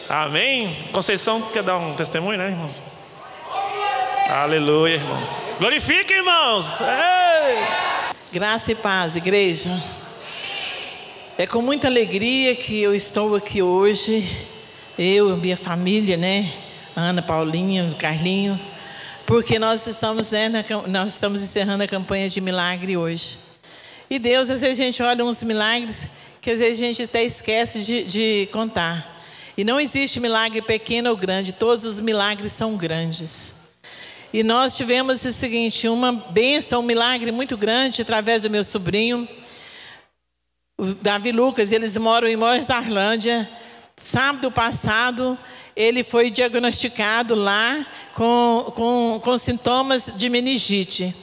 Amém? Conceição quer dar um testemunho, né, irmãos? Aleluia, irmãos. Glorifique, irmãos. Ei! Graça e paz, igreja. É com muita alegria que eu estou aqui hoje. Eu, minha família, né? Ana, Paulinha, Carlinho. Porque nós estamos encerrando a campanha de milagre hoje. E Deus, às vezes a gente olha uns milagres que às vezes a gente até esquece de contar. E não existe milagre pequeno ou grande. Todos os milagres são grandes. E nós tivemos o seguinte, uma bênção, um milagre muito grande através do meu sobrinho, o Davi Lucas. Eles moram em Moisarlândia. Sábado passado, ele foi diagnosticado lá com sintomas de meningite.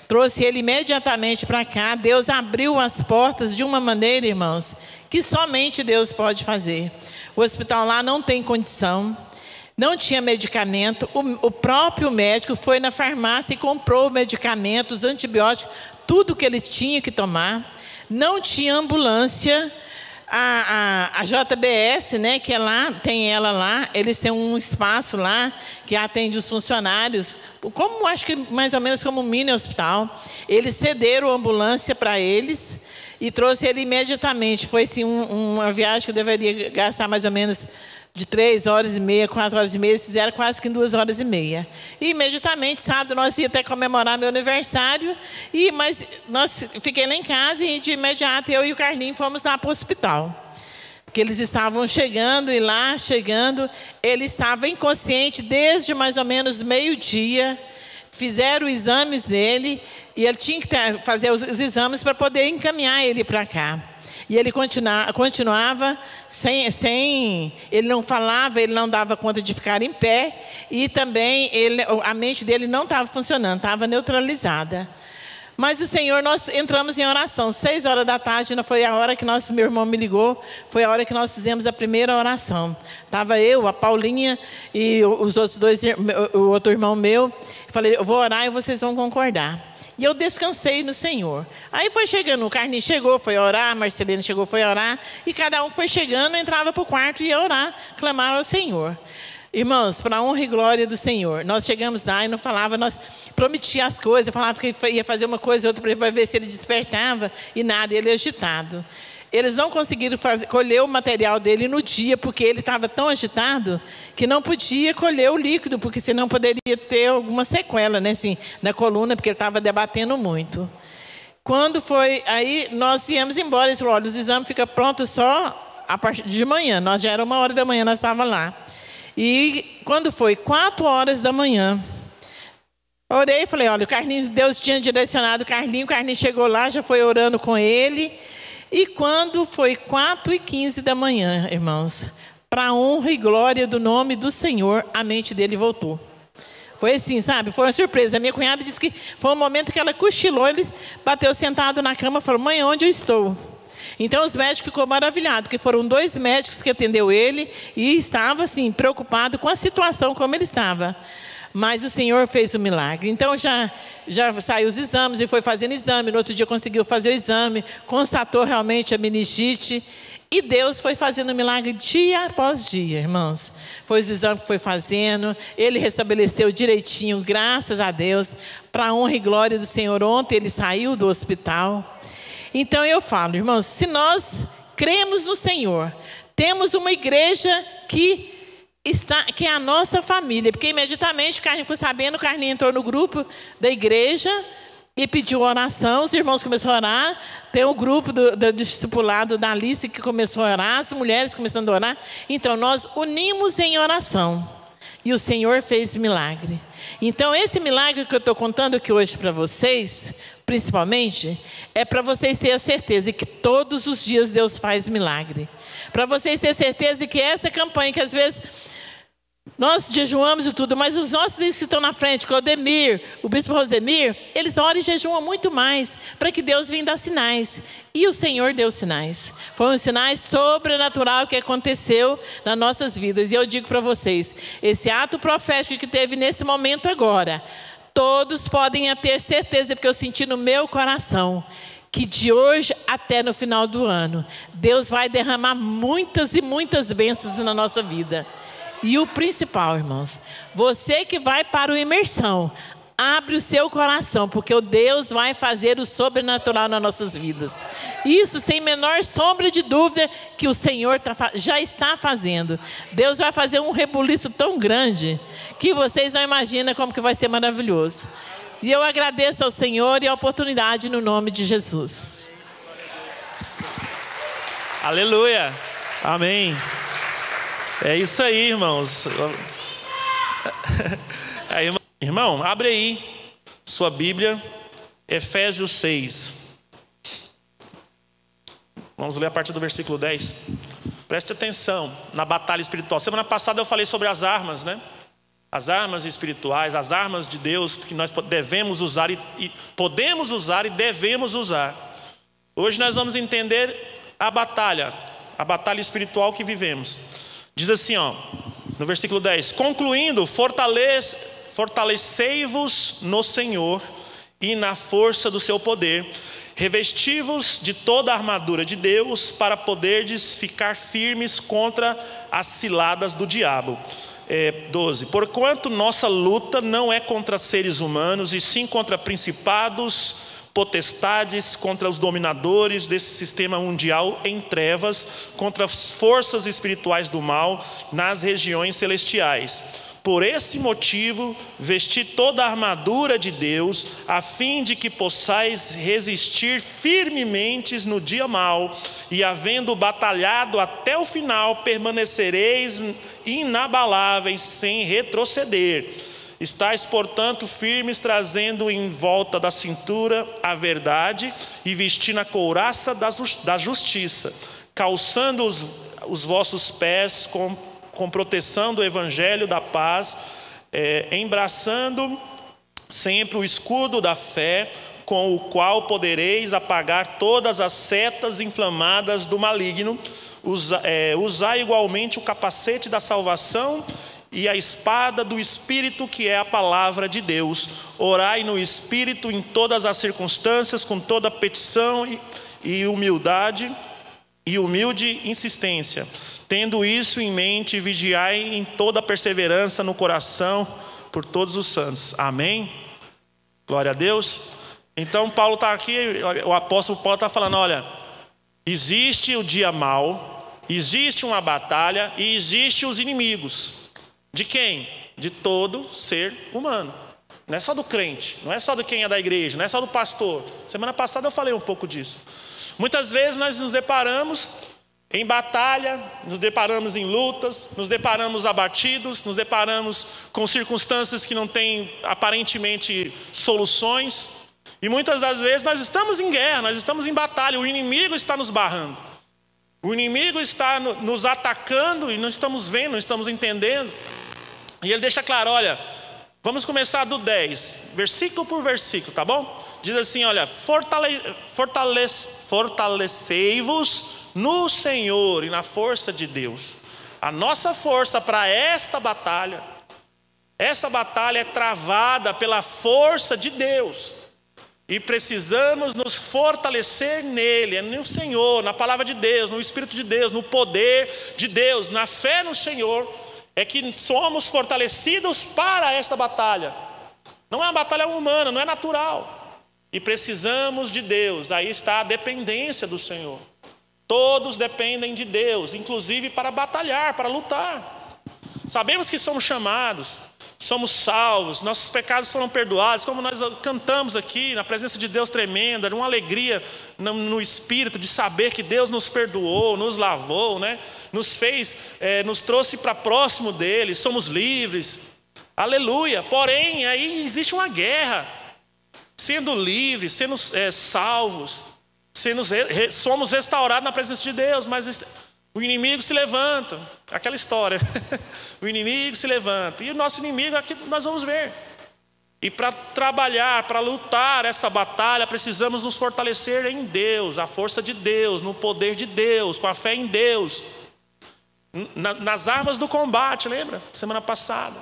Trouxe ele imediatamente para cá. Deus abriu as portas de uma maneira, irmãos, que somente Deus pode fazer. O hospital lá não tem condição. Não tinha medicamento, o próprio médico foi na farmácia e comprou medicamentos, antibióticos, tudo que ele tinha que tomar. Não tinha ambulância, a JBS, né, que é lá, tem ela lá, eles têm um espaço lá que atende os funcionários, como acho que mais ou menos como um mini hospital. Eles cederam a ambulância para eles e trouxe ele imediatamente. Foi assim, uma viagem que deveria gastar mais ou menos de 3 horas e meia, 4 horas e meia, eles fizeram quase que em 2 horas e meia. E imediatamente, sábado, nós íamos até comemorar meu aniversário, mas fiquei lá em casa e de imediato eu e o Carlinho fomos lá para o hospital. Porque eles estavam chegando e lá, ele estava inconsciente desde mais ou menos meio-dia, fizeram os exames dele e ele tinha que fazer os exames para poder encaminhar ele para cá. E ele continuava ele não falava, ele não dava conta de ficar em pé. E também a mente dele não estava funcionando, estava neutralizada. Mas o Senhor, nós entramos em oração. 6 horas da tarde, foi a hora que meu irmão me ligou. Foi a hora que nós fizemos a primeira oração. Estava eu, a Paulinha e os outros dois, o outro irmão meu. Falei, eu vou orar e vocês vão concordar. E eu descansei no Senhor. Aí foi chegando, o Carlinho chegou, foi orar, a Marcelina chegou, foi orar. E cada um foi chegando, entrava para o quarto e ia orar, clamar ao Senhor. Irmãos, para a honra e glória do Senhor. Nós chegamos lá e não falava, nós prometia as coisas, falava que ia fazer uma coisa, outra para ver se ele despertava. E nada, ele agitado. Eles não conseguiram colher o material dele no dia, porque ele estava tão agitado que não podia colher o líquido, porque senão poderia ter alguma sequela, né, assim, na coluna, porque ele estava debatendo muito. Quando foi, aí nós íamos embora, ele falou, olha, os exames ficam prontos só a partir de manhã. Nós já era 1 hora da manhã, nós estávamos lá. E quando foi 4 horas da manhã, orei e falei, olha, o Carlinhos, Deus tinha direcionado o Carlinho chegou lá, já foi orando com ele. E quando foi 4h15 da manhã, irmãos, para a honra e glória do nome do Senhor, a mente dele voltou. Foi assim, sabe? Foi uma surpresa. A minha cunhada disse que foi um momento que ela cochilou, ele bateu sentado na cama e falou, mãe, onde eu estou? Então os médicos ficou maravilhados, porque foram 2 médicos que atendeu ele e estava assim, preocupado com a situação como ele estava. Mas o Senhor fez o milagre. Então já saiu os exames e foi fazendo exame. No outro dia conseguiu fazer o exame, constatou realmente a meningite. E Deus foi fazendo o milagre dia após dia, irmãos. Foi os exames que foi fazendo. Ele restabeleceu direitinho, graças a Deus. Para a honra e glória do Senhor. Ontem ele saiu do hospital. Então eu falo, irmãos, se nós cremos no Senhor, temos uma igreja que é a nossa família, porque imediatamente o Carlinho ficou sabendo, o Carlinho entrou no grupo da igreja e pediu oração, os irmãos começaram a orar, tem o grupo do discipulado da Alice que começou a orar, as mulheres começando a orar, então nós unimos em oração e o Senhor fez milagre. Então esse milagre que eu estou contando aqui hoje para vocês, principalmente, é para vocês terem a certeza que todos os dias Deus faz milagre, para vocês terem certeza que essa campanha que às vezes nós jejuamos e tudo, mas os nossos que estão na frente, o Odemir, o bispo Rosemir, eles oram e jejuam muito mais, para que Deus venha dar sinais. E o Senhor deu sinais. Foi um sinais sobrenatural que aconteceu nas nossas vidas. E eu digo para vocês, esse ato profético que teve nesse momento agora, todos podem ter certeza, porque eu senti no meu coração, que de hoje até no final do ano, Deus vai derramar muitas e muitas bênçãos na nossa vida. E o principal, irmãos, você que vai para o imersão, abre o seu coração, porque o Deus vai fazer o sobrenatural nas nossas vidas. Isso sem menor sombra de dúvida que o Senhor já está fazendo. Deus vai fazer um rebuliço tão grande que vocês não imaginam como que vai ser maravilhoso. E eu agradeço ao Senhor e a oportunidade no nome de Jesus. Aleluia. Amém. É isso aí, irmãos. Irmão, abre aí sua Bíblia, Efésios 6. Vamos ler a partir do versículo 10. Preste atenção na batalha espiritual. Semana passada eu falei sobre as armas, né? As armas espirituais, as armas de Deus que nós devemos usar e podemos usar e devemos usar. Hoje nós vamos entender a batalha espiritual que vivemos. Diz assim, ó, no versículo 10: concluindo, fortalecei-vos no Senhor e na força do seu poder, revesti-vos de toda a armadura de Deus, para poderdes ficar firmes contra as ciladas do diabo. 12. Porquanto nossa luta não é contra seres humanos, e sim contra principados, potestades, contra os dominadores desse sistema mundial em trevas, contra as forças espirituais do mal nas regiões celestiais. Por esse motivo, vesti toda a armadura de Deus, a fim de que possais resistir firmemente no dia mau, e havendo batalhado até o final, permanecereis inabaláveis, sem retroceder. Estais, portanto, firmes, trazendo em volta da cintura a verdade, e vestindo a couraça da justiça, calçando os vossos pés com proteção do evangelho da paz, embraçando sempre o escudo da fé, com o qual podereis apagar todas as setas inflamadas do maligno. Usai igualmente o capacete da salvação e a espada do Espírito, que é a palavra de Deus. Orai no Espírito em todas as circunstâncias, com toda petição e humilde insistência. Tendo isso em mente, vigiai em toda perseverança no coração por todos os santos. Amém? Glória a Deus. Então Paulo está aqui, o apóstolo Paulo está falando, olha, existe o dia mau, existe uma batalha e existe os inimigos. De quem? De todo ser humano. Não é só do crente, não é só de quem é da igreja, não é só do pastor. Semana passada eu falei um pouco disso. Muitas vezes nós nos deparamos em batalha, nos deparamos em lutas, nos deparamos abatidos, nos deparamos com circunstâncias que não têm aparentemente soluções. E muitas das vezes nós estamos em guerra, nós estamos em batalha, o inimigo está nos barrando. O inimigo está nos atacando e não estamos vendo, não estamos entendendo. E ele deixa claro, olha, vamos começar do 10, versículo por versículo, tá bom? Diz assim, olha, fortalecei-vos no Senhor e na força de Deus. A nossa força para essa batalha é travada pela força de Deus. E precisamos nos fortalecer nele, no Senhor, na palavra de Deus, no Espírito de Deus, no poder de Deus, na fé no Senhor, é que somos fortalecidos para esta batalha. Não é uma batalha humana, não é natural. E precisamos de Deus, aí está a dependência do Senhor. Todos dependem de Deus, inclusive para batalhar, para lutar. Sabemos que somos chamados, somos salvos, nossos pecados foram perdoados, como nós cantamos aqui, na presença de Deus tremenda, uma alegria no espírito de saber que Deus nos perdoou, nos lavou, né? Nos fez, nos trouxe para próximo dele, somos livres, aleluia. Porém, aí existe uma guerra, sendo livres, sendo salvos, somos restaurados na presença de Deus, mas o inimigo se levanta, aquela história, o inimigo se levanta, e o nosso inimigo aqui nós vamos ver. E para trabalhar, para lutar essa batalha, precisamos nos fortalecer em Deus, a força de Deus, no poder de Deus, com a fé em Deus, nas armas do combate, lembra? Semana passada.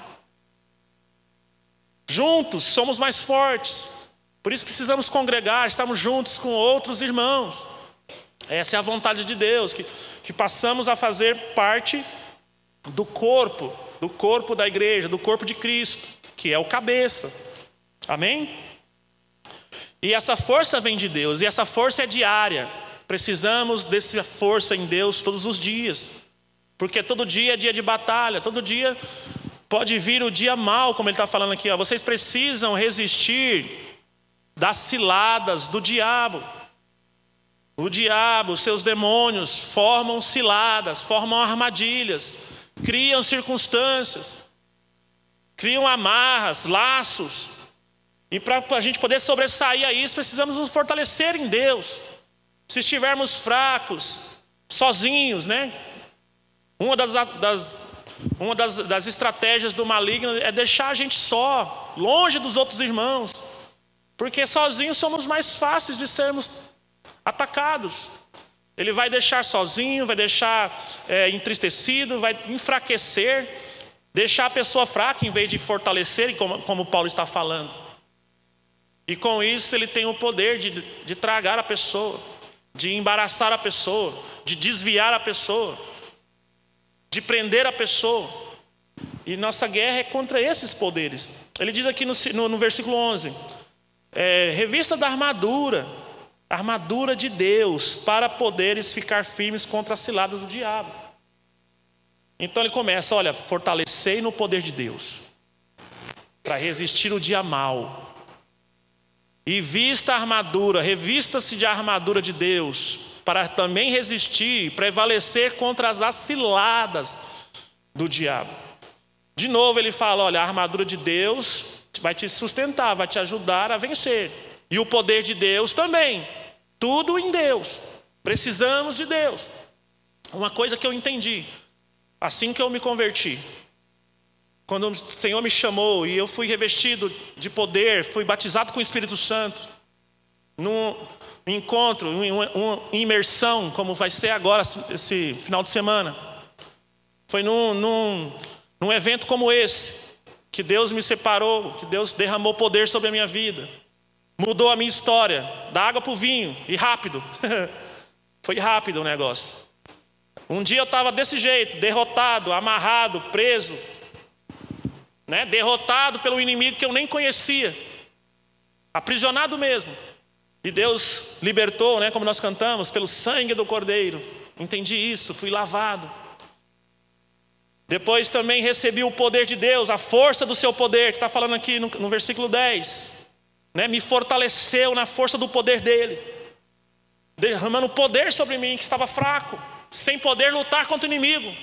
Juntos somos mais fortes. Por isso precisamos congregar, estarmos juntos com outros irmãos. Essa é a vontade de Deus, que passamos a fazer parte do corpo da igreja, do corpo de Cristo, que é o cabeça. Amém? E essa força vem de Deus, e essa força é diária. Precisamos dessa força em Deus todos os dias, porque todo dia é dia de batalha, todo dia pode vir o dia mau, como ele está falando aqui. Vocês precisam resistir das ciladas do diabo. O diabo, seus demônios, formam ciladas, formam armadilhas, criam circunstâncias, criam amarras, laços. E para a gente poder sobressair a isso, precisamos nos fortalecer em Deus. Se estivermos fracos, sozinhos, né? Uma das estratégias do maligno é deixar a gente só, longe dos outros irmãos. Porque sozinhos somos mais fáceis de sermos atacados. Ele vai deixar sozinho, vai deixar entristecido, vai enfraquecer, deixar a pessoa fraca em vez de fortalecer, como Paulo está falando. E com isso ele tem o poder de tragar a pessoa, de embaraçar a pessoa, de desviar a pessoa, de prender a pessoa. E nossa guerra é contra esses poderes. Ele diz aqui no versículo 11, revista da armadura de Deus, para poderes ficar firmes contra as ciladas do diabo. Então ele começa, olha, fortalecei no poder de Deus, para resistir o dia mau. E vista a armadura, revista-se de armadura de Deus, para também resistir e prevalecer contra as ciladas do diabo. De novo ele fala, olha, a armadura de Deus vai te sustentar, vai te ajudar a vencer. E o poder de Deus também. Tudo em Deus. Precisamos de Deus. Uma coisa que eu entendi, assim que eu me converti, quando o Senhor me chamou e eu fui revestido de poder, fui batizado com o Espírito Santo, num encontro, uma imersão, como vai ser agora esse final de semana. Foi num evento como esse, que Deus me separou, que Deus derramou poder sobre a minha vida. Mudou a minha história, da água para o vinho, e rápido. Foi rápido o negócio. Um dia eu estava desse jeito, derrotado, amarrado, preso, né? Derrotado pelo inimigo que eu nem conhecia, aprisionado mesmo. E Deus libertou, né? Como nós cantamos, pelo sangue do Cordeiro. Entendi isso, fui lavado. Depois também recebi o poder de Deus, a força do seu poder, que está falando aqui no versículo 10. Né, me fortaleceu na força do poder dele, derramando poder sobre mim que estava fraco, sem poder lutar contra o inimigo,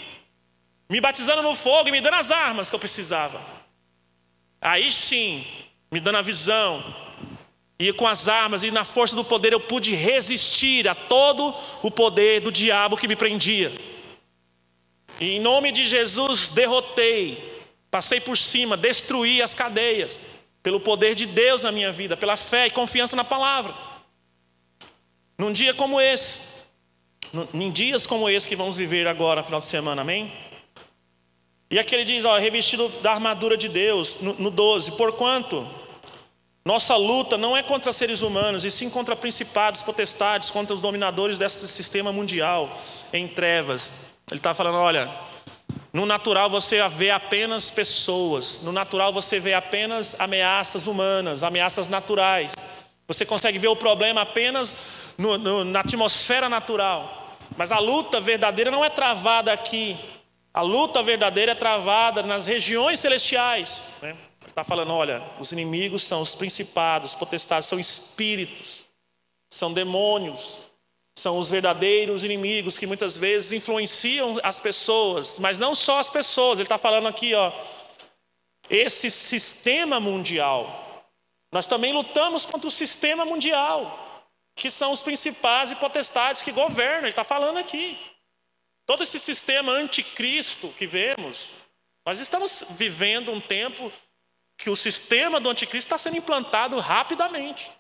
me batizando no fogo e me dando as armas que eu precisava. Aí sim, me dando a visão, e com as armas e na força do poder eu pude resistir a todo o poder do diabo que me prendia. E em nome de Jesus derrotei, passei por cima, destruí as cadeias, pelo poder de Deus na minha vida, pela fé e confiança na palavra. Num dia como esse, em dias como esse que vamos viver agora, final de semana, amém? E aqui ele diz, revestido da armadura de Deus, no 12, porquanto nossa luta não é contra seres humanos, e sim contra principados, potestades, contra os dominadores desse sistema mundial em trevas. Ele está falando, olha, no natural você vê apenas pessoas, no natural você vê apenas ameaças humanas, ameaças naturais. Você consegue ver o problema apenas na atmosfera natural. Mas a luta verdadeira não é travada aqui. A luta verdadeira é travada nas regiões celestiais, né? Ele está falando, olha, os inimigos são os principados, potestades, são espíritos, são demônios. São os verdadeiros inimigos que muitas vezes influenciam as pessoas, mas não só as pessoas. Ele está falando aqui, esse sistema mundial. Nós também lutamos contra o sistema mundial, que são os principais e potestades que governam. Ele está falando aqui. Todo esse sistema anticristo que vemos, nós estamos vivendo um tempo que o sistema do anticristo está sendo implantado rapidamente.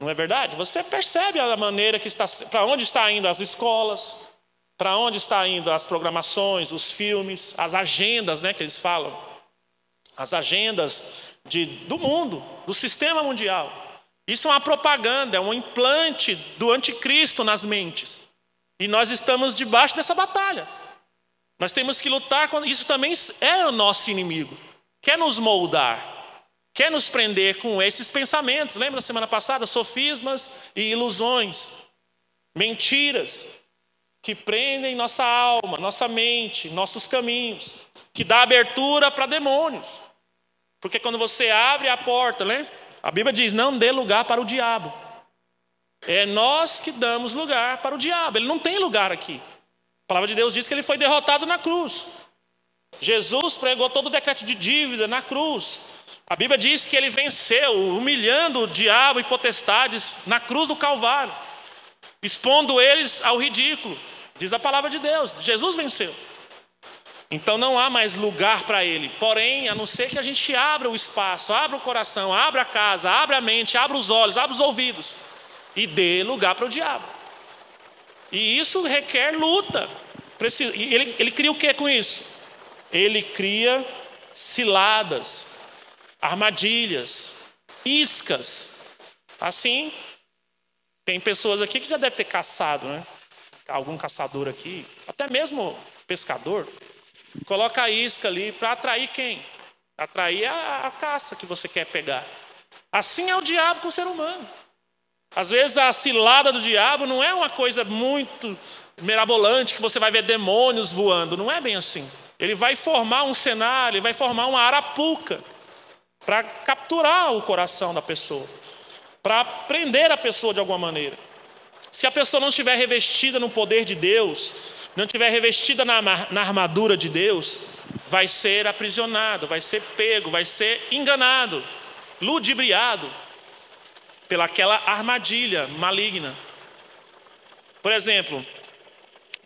Não é verdade? Você percebe a maneira que está, para onde está indo as escolas, para onde está indo as programações, os filmes, as agendas, né, que eles falam. As agendas do mundo, do sistema mundial. Isso é uma propaganda, é um implante do anticristo nas mentes. E nós estamos debaixo dessa batalha. Nós temos que lutar com isso. Também é o nosso inimigo. Quer nos moldar, quer nos prender com esses pensamentos. Lembra da semana passada? Sofismas e ilusões, mentiras que prendem nossa alma, nossa mente, nossos caminhos, que dá abertura para demônios. Porque quando você abre a porta, né? A Bíblia diz, não dê lugar para o diabo. É nós que damos lugar para o diabo. Ele não tem lugar aqui. A palavra de Deus diz que ele foi derrotado na cruz. Jesus pregou todo o decreto de dívida na cruz. A Bíblia diz que ele venceu, humilhando o diabo e potestades na cruz do Calvário, expondo eles ao ridículo. Diz a palavra de Deus, Jesus venceu. Então não há mais lugar para ele. Porém, a não ser que a gente abra o espaço, abra o coração, abra a casa, abra a mente, abra os olhos, abra os ouvidos e dê lugar para o diabo. E isso requer luta. Ele cria o que com isso? Ele cria ciladas, armadilhas, iscas. Assim, tem pessoas aqui que já devem ter caçado, né? Algum caçador aqui, até mesmo pescador, coloca a isca ali para atrair quem? Atrair a caça que você quer pegar. Assim é o diabo com o ser humano. Às vezes a cilada do diabo não é uma coisa muito mirabolante, que você vai ver demônios voando. Não é bem assim. Ele vai formar um cenário, ele vai formar uma arapuca para capturar o coração da pessoa, para prender a pessoa de alguma maneira. Se a pessoa não estiver revestida no poder de Deus, não estiver revestida na armadura de Deus, vai ser aprisionado, vai ser pego, vai ser enganado, ludibriado pelaquela armadilha maligna. Por exemplo,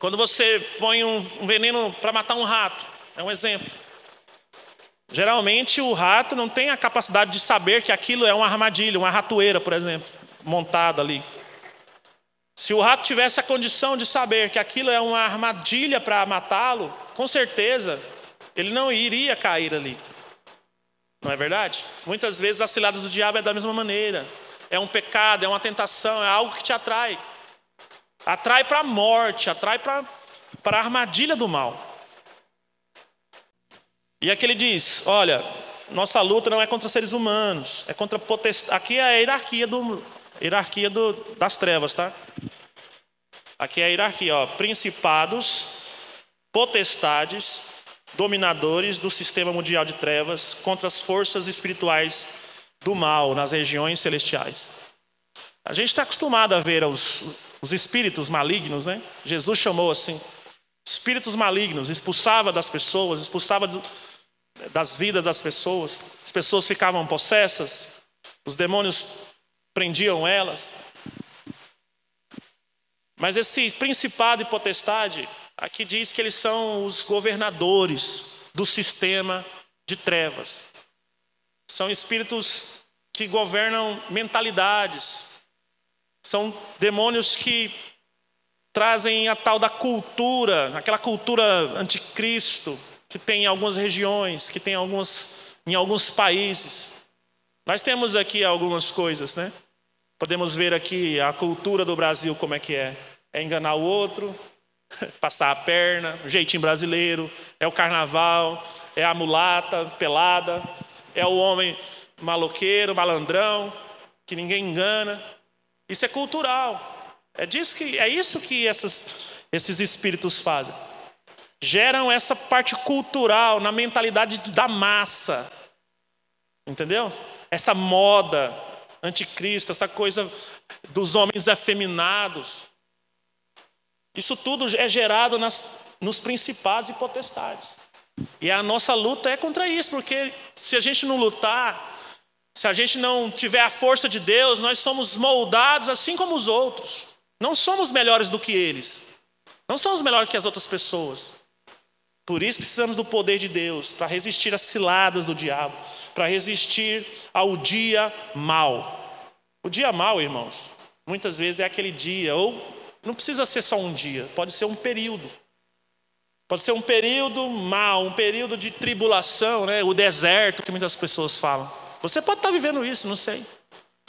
quando você põe um veneno para matar um rato, é um exemplo. Geralmente o rato não tem a capacidade de saber que aquilo é uma armadilha, uma ratoeira, por exemplo, montada ali. Se o rato tivesse a condição de saber que aquilo é uma armadilha para matá-lo, com certeza ele não iria cair ali. Não é verdade? Muitas vezes as ciladas do diabo é da mesma maneira. É um pecado, é uma tentação, é algo que te atrai. Atrai para a morte, atrai para a armadilha do mal. E aqui ele diz, olha, nossa luta não é contra seres humanos, é contra potestades. Aqui é a hierarquia das trevas, tá? Aqui é a hierarquia, ó, principados, potestades, dominadores do sistema mundial de trevas contra as forças espirituais do mal nas regiões celestiais. A gente está acostumado a ver os espíritos malignos, né? Jesus chamou assim, espíritos malignos, expulsava das pessoas, expulsava das vidas das pessoas. As pessoas ficavam possessas, os demônios prendiam elas. Mas esse principado e potestade, aqui diz que eles são os governadores do sistema de trevas. São espíritos que governam mentalidades. São demônios que trazem a tal da cultura, aquela cultura anticristo, que tem em algumas regiões, que tem em alguns países. Nós temos aqui algumas coisas, né? Podemos ver aqui a cultura do Brasil, como é que é. É enganar o outro, passar a perna, o jeitinho brasileiro, é o carnaval, é a mulata pelada, é o homem maloqueiro, malandrão, que ninguém engana. Isso é cultural. É isso que esses espíritos fazem. Geram essa parte cultural na mentalidade da massa. Entendeu? Essa moda anticristo, essa coisa dos homens afeminados. Isso tudo é gerado nos principados e potestades. E a nossa luta é contra isso, porque se a gente não lutar, se a gente não tiver a força de Deus, nós somos moldados assim como os outros. Não somos melhores do que eles. Não somos melhores que as outras pessoas. Por isso precisamos do poder de Deus, para resistir às ciladas do diabo, para resistir ao dia mau. O dia mau, irmãos, muitas vezes é aquele dia, ou não precisa ser só um dia, pode ser um período. Pode ser um período mau, um período de tribulação, né? O deserto que muitas pessoas falam. Você pode estar vivendo isso, não sei.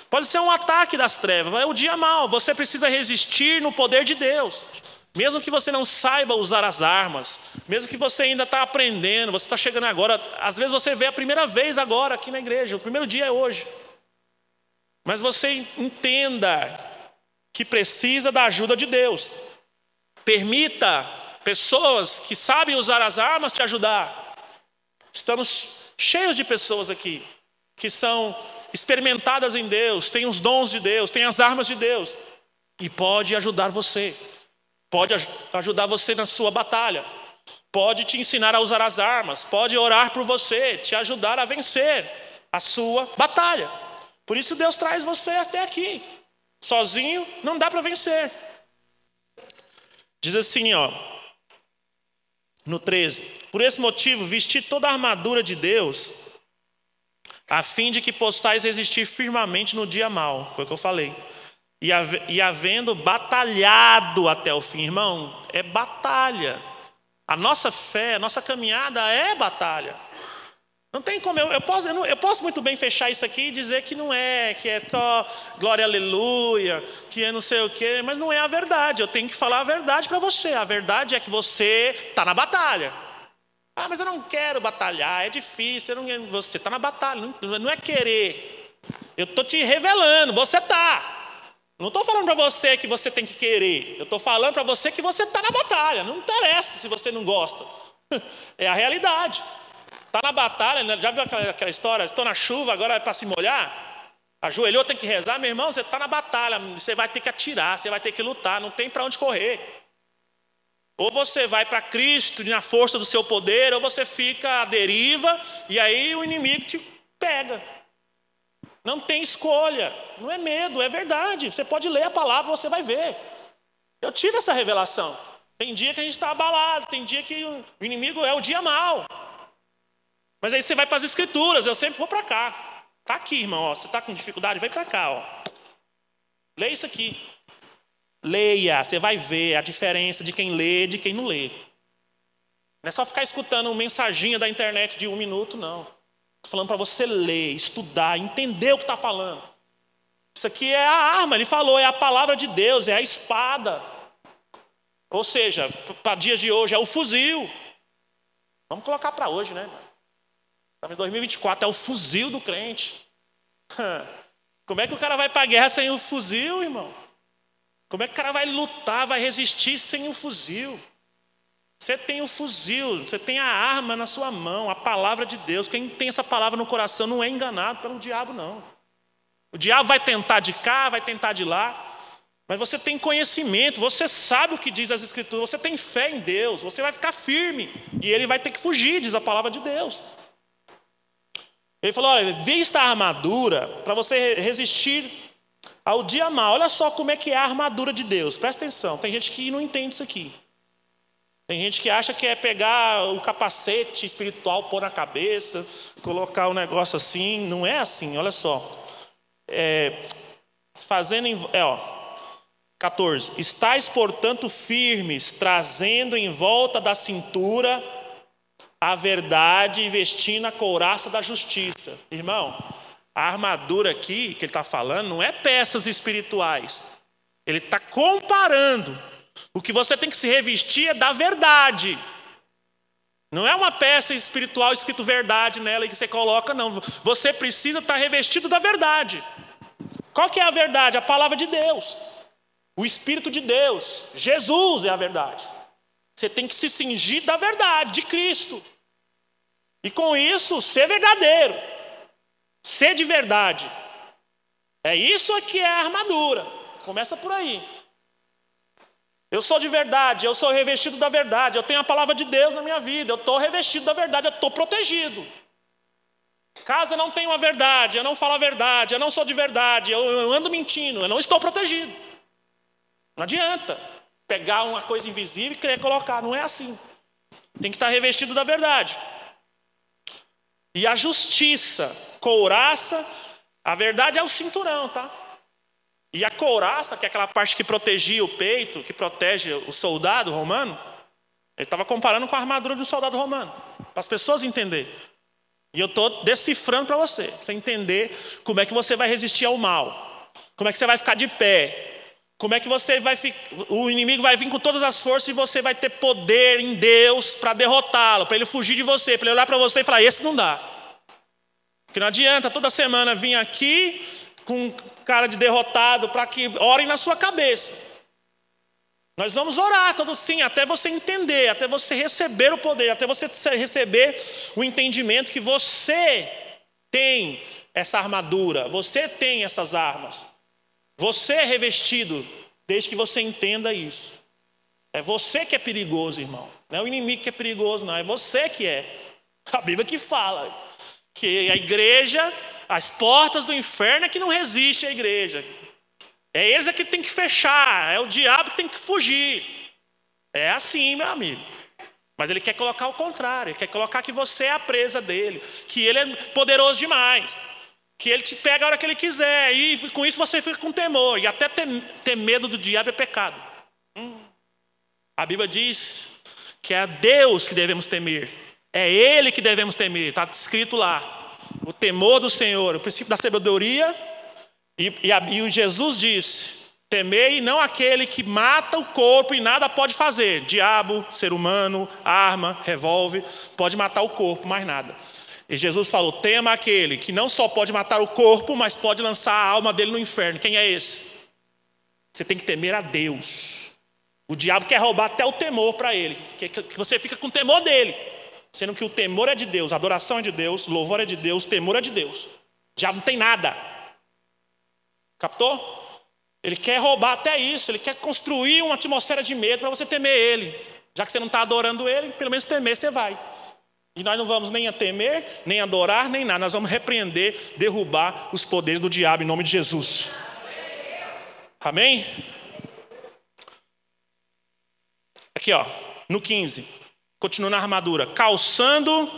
Pode ser um ataque das trevas, é o dia mau. Você precisa resistir no poder de Deus. Mesmo que você não saiba usar as armas, mesmo que você ainda está aprendendo, você está chegando agora. Às vezes você vê a primeira vez agora aqui na igreja, o primeiro dia é hoje. Mas você entenda que precisa da ajuda de Deus. Permita pessoas que sabem usar as armas te ajudar. Estamos cheios de pessoas aqui que são experimentadas em Deus, têm os dons de Deus, têm as armas de Deus. E pode ajudar você. Pode ajudar você na sua batalha. Pode te ensinar a usar as armas. Pode orar por você, te ajudar a vencer a sua batalha. Por isso Deus traz você até aqui. Sozinho não dá para vencer. Diz assim, no 13. Por esse motivo, vestir toda a armadura de Deus, a fim de que possais resistir firmemente no dia mau. Foi o que eu falei. E havendo batalhado até o fim. Irmão, é batalha. A nossa fé, a nossa caminhada é batalha. Não tem como, eu posso muito bem fechar isso aqui e dizer que não é, que é só glória, aleluia, que é não sei o quê, mas não é a verdade. Eu tenho que falar a verdade para você. A verdade é que você está na batalha. Ah, mas eu não quero batalhar, é difícil, você está na batalha, não é querer. Eu estou te revelando, você está. Não estou falando para você que você tem que querer, eu estou falando para você que você está na batalha. Não interessa se você não gosta, é a realidade. Está na batalha, já viu aquela história? Estou na chuva, agora é para se molhar? Ajoelhou, tem que rezar. Meu irmão, você está na batalha, você vai ter que atirar, você vai ter que lutar, não tem para onde correr. Ou você vai para Cristo na força do seu poder, ou você fica à deriva, e aí o inimigo te pega. Não tem escolha, não é medo, é verdade. Você pode ler a palavra, você vai ver. Eu tive essa revelação. Tem dia que a gente está abalado, tem dia que o inimigo é o dia mau. Mas aí você vai para as escrituras, eu sempre vou para cá. Está aqui, irmão, você está com dificuldade? Vem para cá. Lê isso aqui. Leia, você vai ver a diferença de quem lê e de quem não lê. Não é só ficar escutando uma mensaginha da internet de 1 minuto, não. Estou falando para você ler, estudar, entender o que está falando. Isso aqui é a arma, ele falou, é a palavra de Deus, é a espada. Ou seja, para dias de hoje, é o fuzil. Vamos colocar para hoje, né? Em 2024 é o fuzil do crente. Como é que o cara vai para a guerra sem o fuzil, irmão? Como é que o cara vai lutar, vai resistir sem o fuzil? Você tem o fuzil, você tem a arma na sua mão, a palavra de Deus. Quem tem essa palavra no coração não é enganado pelo diabo, não. O diabo vai tentar de cá, vai tentar de lá, mas você tem conhecimento, você sabe o que diz as Escrituras, você tem fé em Deus, você vai ficar firme e ele vai ter que fugir, diz a palavra de Deus. Ele falou, olha, vista a armadura para você resistir ao dia mau. Olha só como é que é a armadura de Deus, presta atenção, tem gente que não entende isso aqui. Tem gente que acha que é pegar o capacete espiritual, pôr na cabeça, colocar o negócio assim. Não é assim, olha só. 14. Estais, portanto, firmes, trazendo em volta da cintura a verdade e vestindo a couraça da justiça. Irmão, a armadura aqui que ele está falando não é peças espirituais. Ele está comparando. O que você tem que se revestir é da verdade. Não é uma peça espiritual escrito verdade nela e que você coloca, não. Você precisa estar revestido da verdade. Qual que é a verdade? A palavra de Deus. O Espírito de Deus. Jesus é a verdade. Você tem que se cingir da verdade, de Cristo. E com isso, ser verdadeiro. Ser de verdade. É isso aqui é a armadura. Começa por aí. Eu sou de verdade, eu sou revestido da verdade, eu tenho a palavra de Deus na minha vida, eu estou revestido da verdade, eu estou protegido. Caso eu não tenha a verdade, eu não falo a verdade, eu não sou de verdade, eu ando mentindo, eu não estou protegido. Não adianta pegar uma coisa invisível e querer colocar, não é assim. Tem que estar revestido da verdade. E a justiça, couraça, a verdade é o cinturão, tá? E a couraça, que é aquela parte que protegia o peito, que protege o soldado romano, ele estava comparando com a armadura do soldado romano, para as pessoas entenderem. E eu estou decifrando para você entender como é que você vai resistir ao mal. Como é que você vai ficar de pé. Como é que você vai ficar. O inimigo vai vir com todas as forças e você vai ter poder em Deus para derrotá-lo, para ele fugir de você, para ele olhar para você e falar: esse não dá. Porque não adianta toda semana vir aqui com cara de derrotado para que orem na sua cabeça. Nós vamos orar todo sim, até você entender, até você receber o poder, até você receber o entendimento que você tem essa armadura, você tem essas armas. Você é revestido, desde que você entenda isso. É você que é perigoso, irmão. Não é o inimigo que é perigoso, não. É você que é. A Bíblia que fala que a igreja, as portas do inferno é que não resiste à igreja. É eles que tem que fechar, é o diabo que tem que fugir. É assim, meu amigo. Mas ele quer colocar o contrário, ele quer colocar que você é a presa dele, que ele é poderoso demais, que ele te pega a hora que ele quiser, e com isso você fica com temor. E até ter medo do diabo é pecado. A Bíblia diz que é a Deus que devemos temer, é Ele que devemos temer, está escrito lá. O temor do Senhor, o princípio da sabedoria. E Jesus disse: temei não aquele que mata o corpo e nada pode fazer. Diabo, ser humano, arma, revólver, pode matar o corpo, mais nada. E Jesus falou: tema aquele que não só pode matar o corpo, mas pode lançar a alma dele no inferno. Quem é esse? Você tem que temer a Deus. O diabo quer roubar até o temor para ele, que você fica com temor dele, sendo que o temor é de Deus, a adoração é de Deus, o louvor é de Deus, o temor é de Deus. O diabo não tem nada. Captou? Ele quer roubar até isso, ele quer construir uma atmosfera de medo para você temer ele. Já que você não está adorando ele, pelo menos temer você vai. E nós não vamos nem a temer, nem adorar, nem nada. Nós vamos repreender, derrubar os poderes do diabo em nome de Jesus. Amém? Aqui, ó, no 15. Continua na armadura. Calçando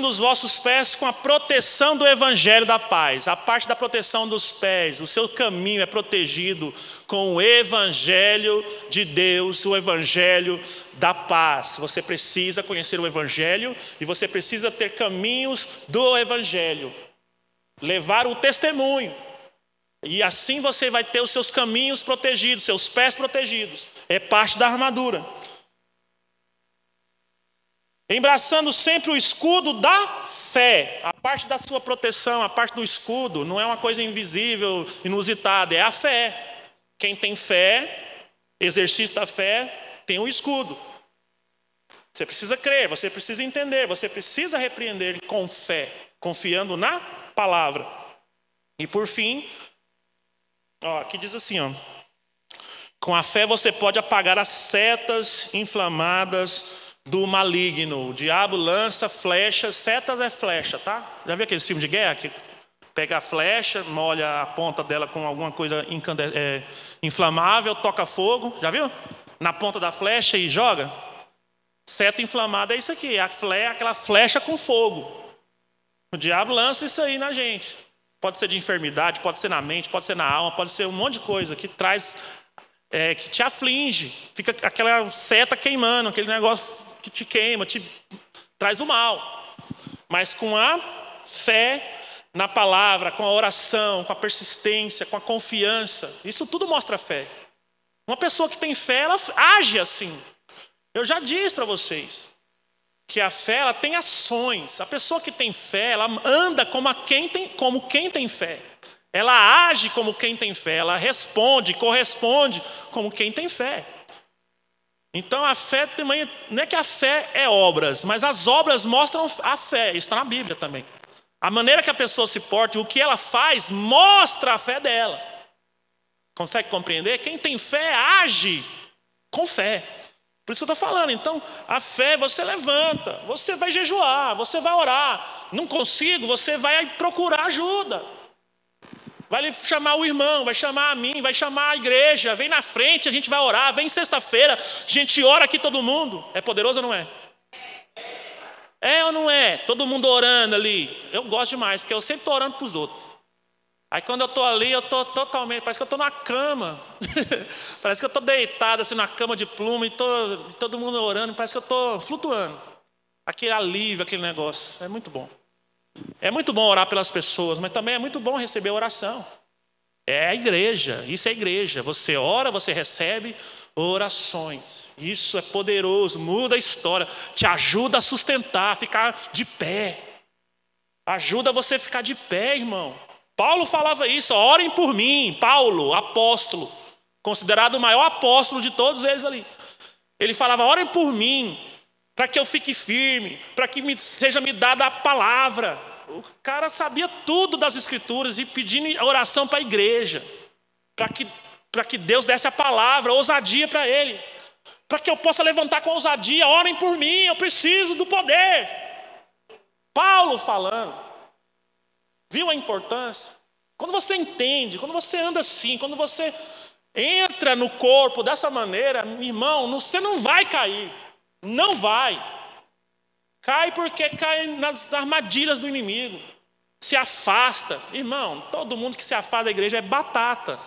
os vossos pés com a proteção do evangelho da paz. A parte da proteção dos pés, o seu caminho é protegido com o evangelho de Deus, o evangelho da paz. Você precisa conhecer o evangelho e você precisa ter caminhos do evangelho. Levar o testemunho. E assim você vai ter os seus caminhos protegidos, seus pés protegidos. É parte da armadura. Embraçando sempre o escudo da fé. A parte da sua proteção, a parte do escudo, não é uma coisa invisível, inusitada, é a fé. Quem tem fé, exercita a fé, tem um escudo. Você precisa crer, você precisa entender, você precisa repreender com fé, confiando na palavra. E por fim, aqui diz assim, ó. Com a fé você pode apagar as setas inflamadas do maligno. O diabo lança flechas, setas é flecha, tá? Já viu aqueles filmes de guerra que pega a flecha, molha a ponta dela com alguma coisa inflamável, toca fogo, já viu? Na ponta da flecha e joga. Seta inflamada é isso aqui, aquela flecha com fogo. O diabo lança isso aí na gente. Pode ser de enfermidade, pode ser na mente, pode ser na alma, pode ser um monte de coisa que traz, que te aflige. Fica aquela seta queimando, aquele negócio que te queima, te traz o mal. Mas com a fé na palavra, com a oração, com a persistência, com a confiança, isso tudo mostra fé. Uma pessoa que tem fé, ela age assim. Eu já disse para vocês que a fé, ela tem ações. A pessoa que tem fé, ela anda como quem tem fé. Ela age como quem tem fé, ela responde, corresponde como quem tem fé. Então a fé também, não é que a fé é obras, mas as obras mostram a fé, isso está na Bíblia também. A maneira que a pessoa se porta e o que ela faz mostra a fé dela. Consegue compreender? Quem tem fé age com fé. Por isso que eu estou falando. Então a fé, você levanta, você vai jejuar, você vai orar. Não consigo, você vai procurar ajuda. Vai chamar o irmão, vai chamar a mim, vai chamar a igreja. Vem na frente, a gente vai orar. Vem sexta-feira, a gente ora aqui todo mundo. É poderoso ou não é? É ou não é? Todo mundo orando ali. Eu gosto demais, porque eu sempre estou orando para os outros. Aí quando eu estou ali, eu estou totalmente... Parece que eu estou na cama. Parece que eu estou deitado assim na cama de pluma e todo mundo orando. Parece que eu estou flutuando. aquele alívio, aquele negócio. É muito bom. É muito bom orar pelas pessoas, mas também é muito bom receber oração. É a igreja, isso é a igreja. Você ora, você recebe orações. Isso é poderoso, muda a história, te ajuda a sustentar, a ficar de pé. Ajuda você a ficar de pé, irmão. Paulo falava isso, orem por mim. Paulo, apóstolo, considerado o maior apóstolo de todos eles ali. Ele falava, orem por mim, para que eu fique firme, para que seja me dada a palavra. O cara sabia tudo das escrituras e pedindo oração para a igreja, para que Deus desse a palavra, ousadia para ele, para que eu possa levantar com ousadia. Orem por mim, eu preciso do poder. Paulo falando. Viu a importância? Quando você entende, quando você anda assim, quando você entra no corpo dessa maneira, irmão, você não vai cair. Não vai. Cai porque cai nas armadilhas do inimigo. Se afasta. Irmão, todo mundo que se afasta da igreja é batata.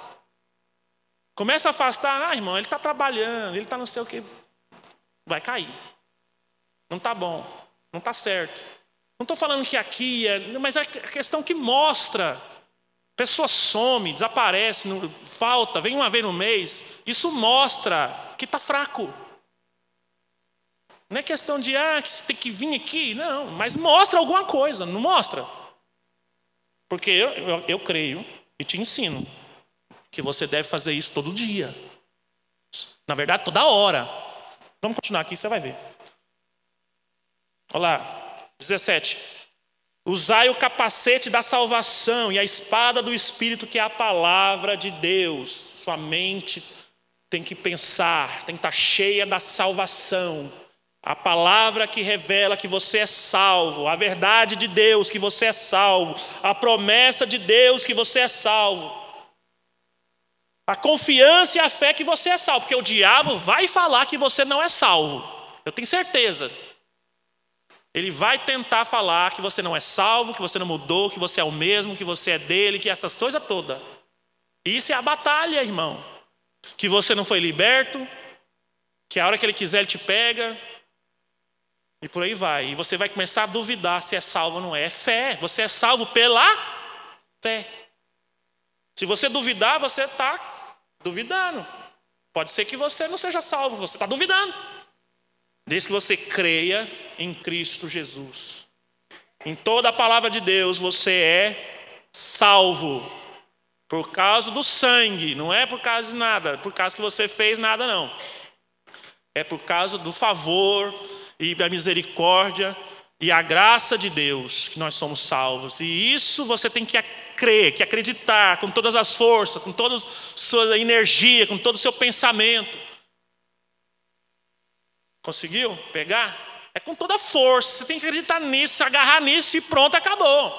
Começa a afastar. Irmão, ele está trabalhando, ele está não sei o que. Vai cair. Não está bom. Não está certo. Não estou falando que aqui mas é a questão que mostra. Pessoa some, desaparece, falta, vem uma vez no mês. Isso mostra que está fraco. Não é questão de, que você tem que vir aqui. Não, mas mostra alguma coisa, não mostra? Porque eu creio e te ensino que você deve fazer isso todo dia. Na verdade, toda hora. Vamos continuar aqui, você vai ver. Olha lá, 17. Usai o capacete da salvação e a espada do Espírito, que é a palavra de Deus. Sua mente tem que pensar, tem que estar cheia da salvação. A palavra que revela que você é salvo, a verdade de Deus que você é salvo, a promessa de Deus que você é salvo, a confiança e a fé que você é salvo, porque o diabo vai falar que você não é salvo, eu tenho certeza. Ele vai tentar falar que você não é salvo, que você não mudou, que você é o mesmo, que você é dele, que essas coisas todas. Isso é a batalha, irmão. Que você não foi liberto, que a hora que ele quiser ele te pega. E por aí vai. E você vai começar a duvidar se é salvo ou não é. É fé. Você é salvo pela fé. Se você duvidar, você está duvidando. Pode ser que você não seja salvo, você está duvidando. Desde que você creia em Cristo Jesus. Em toda a palavra de Deus você é salvo. Por causa do sangue. Não é por causa de nada. Por causa que você fez nada, não. É por causa do favor e da misericórdia e a graça de Deus que nós somos salvos. E isso você tem que crer, que acreditar com todas as forças, com toda a sua energia, com todo o seu pensamento. Conseguiu pegar? É com toda a força. Você tem que acreditar nisso, agarrar nisso e pronto, acabou.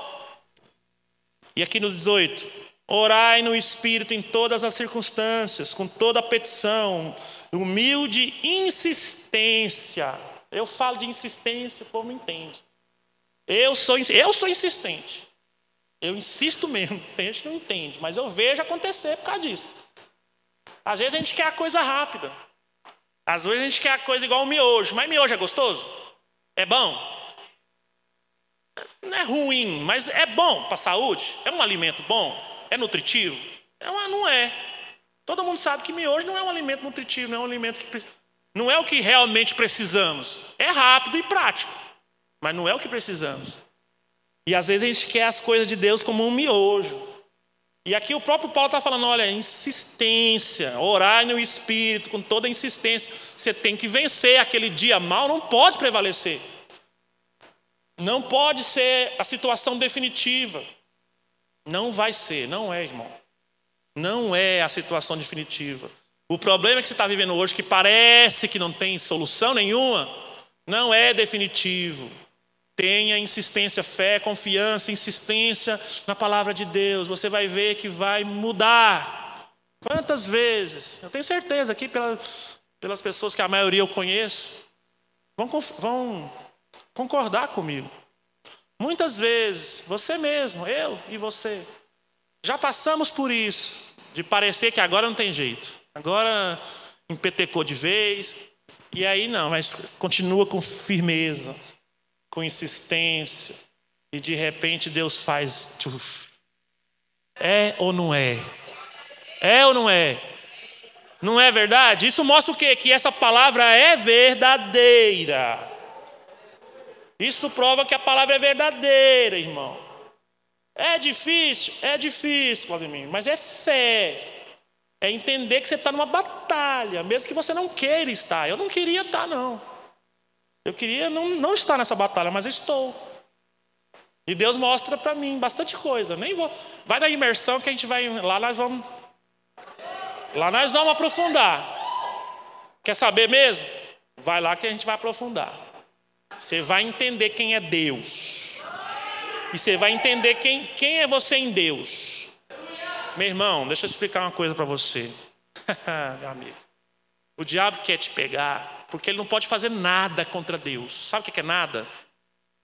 E aqui nos 18. Orai no Espírito em todas as circunstâncias, com toda a petição, humilde insistência. Eu falo de insistência, o povo não entende. Eu sou insistente. Eu insisto mesmo. Tem gente que não entende, mas eu vejo acontecer por causa disso. Às vezes a gente quer a coisa rápida. Às vezes a gente quer a coisa igual o miojo. Mas miojo é gostoso? É bom? Não é ruim, mas é bom para a saúde? É um alimento bom? É nutritivo? Não é. Todo mundo sabe que miojo não é um alimento nutritivo, não é um alimento que não é o que realmente precisamos. É rápido e prático, mas não é o que precisamos. E às vezes a gente quer as coisas de Deus como um miojo. E aqui o próprio Paulo está falando, olha, insistência, orar no Espírito, com toda a insistência. Você tem que vencer aquele dia mal, não pode prevalecer. Não pode ser a situação definitiva. Não vai ser, não é, irmão. Não é a situação definitiva. O problema que você está vivendo hoje, que parece que não tem solução nenhuma, não é definitivo. Tenha insistência, fé, confiança, insistência na palavra de Deus. Você vai ver que vai mudar. Quantas vezes? Eu tenho certeza aqui pelas pessoas que a maioria eu conheço, vão concordar comigo. Muitas vezes, você mesmo, eu e você, já passamos por isso, de parecer que agora não tem jeito. Agora empetecou de vez, e aí não, mas continua com firmeza. com insistência, e de repente Deus faz. Tchuf. É ou não é? É ou não é? Não é verdade? Isso mostra o quê? Que essa palavra é verdadeira. Isso prova que a palavra é verdadeira, irmão. É difícil, Vladimir, mas é fé. É entender que você está numa batalha, mesmo que você não queira estar. Eu não queria estar, não. Eu queria não estar nessa batalha, mas eu estou. E Deus mostra para mim bastante coisa. Nem vou. Vai na imersão que a gente vai. Lá nós vamos aprofundar. Quer saber mesmo? Vai lá que a gente vai aprofundar. Você vai entender quem é Deus. E você vai entender quem é você em Deus. Meu irmão, deixa eu explicar uma coisa para você. Meu amigo. O diabo quer te pegar porque ele não pode fazer nada contra Deus. Sabe o que é nada?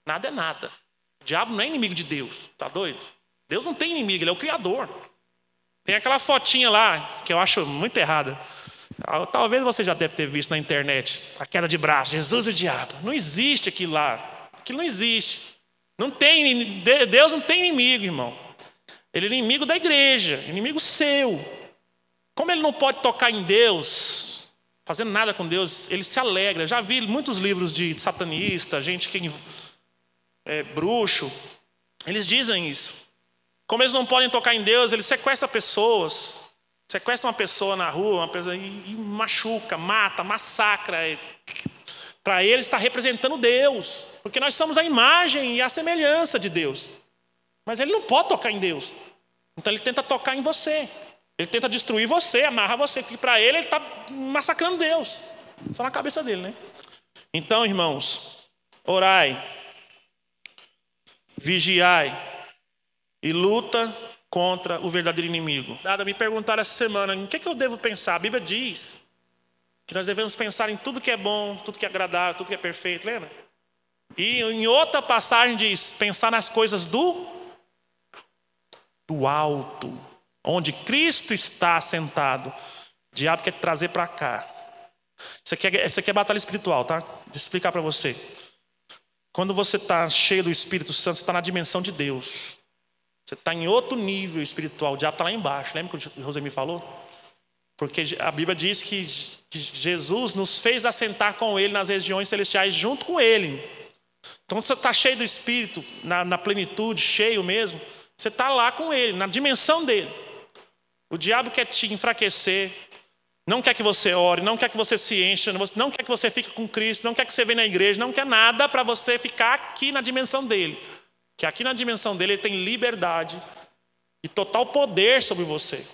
Nada é nada. O diabo não é inimigo de Deus. Tá doido? Deus não tem inimigo, ele é o Criador. Tem aquela fotinha lá que eu acho muito errada. Talvez você já deve ter visto na internet. A queda de braço, Jesus e o diabo. Não existe aquilo lá. Aquilo não existe. Não tem, Deus não tem inimigo, irmão. Ele é inimigo da igreja, inimigo seu. Como ele não pode tocar em Deus, fazendo nada com Deus, ele se alegra. Já vi muitos livros de satanista, gente que é bruxo. Eles dizem isso. Como eles não podem tocar em Deus, eles sequestram pessoas. Sequestra uma pessoa na rua, e machuca, mata, massacra. Para eles está representando Deus. Porque nós somos a imagem e a semelhança de Deus. Mas ele não pode tocar em Deus. Então ele tenta tocar em você. Ele tenta destruir você, amarrar você. Porque para ele está massacrando Deus. Só na cabeça dele, né? Então, irmãos, orai, vigiai e luta contra o verdadeiro inimigo. Me perguntaram essa semana, em que eu devo pensar? A Bíblia diz que nós devemos pensar em tudo que é bom, tudo que é agradável, tudo que é perfeito, lembra? E em outra passagem diz, pensar nas coisas do alto, onde Cristo está sentado. O diabo quer te trazer para cá. Isso aqui é batalha espiritual, tá? Deixa eu explicar para você. Quando você está cheio do Espírito Santo, você está na dimensão de Deus. Você está em outro nível espiritual. O diabo está lá embaixo. Lembra que o Rosemir falou? Porque a Bíblia diz que Jesus nos fez assentar com Ele nas regiões celestiais junto com Ele. Então você está cheio do Espírito, na plenitude, cheio mesmo. Você está lá com Ele, na dimensão dele. O diabo quer te enfraquecer. Não quer que você ore, não quer que você se encha, não quer que você fique com Cristo, não quer que você venha na igreja, não quer nada para você ficar aqui na dimensão dele. Que aqui na dimensão dele ele tem liberdade e total poder sobre você.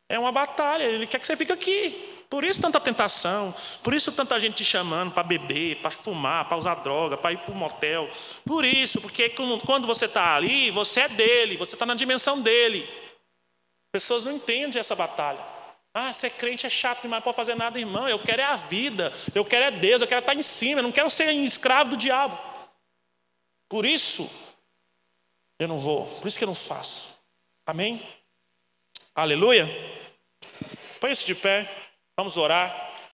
É uma batalha, ele quer que você fique aqui. Por isso tanta tentação, por isso tanta gente te chamando para beber, para fumar, para usar droga, para ir para o motel. Por isso, porque quando você está ali, você é dele, você está na dimensão dele. Pessoas não entendem essa batalha. Ser crente é chato demais, não pode fazer nada, irmão. Eu quero é a vida, eu quero é Deus, eu quero estar em cima, eu não quero ser escravo do diabo. Por isso, eu não vou, por isso que eu não faço. Amém? Aleluia? Põe-se de pé, vamos orar.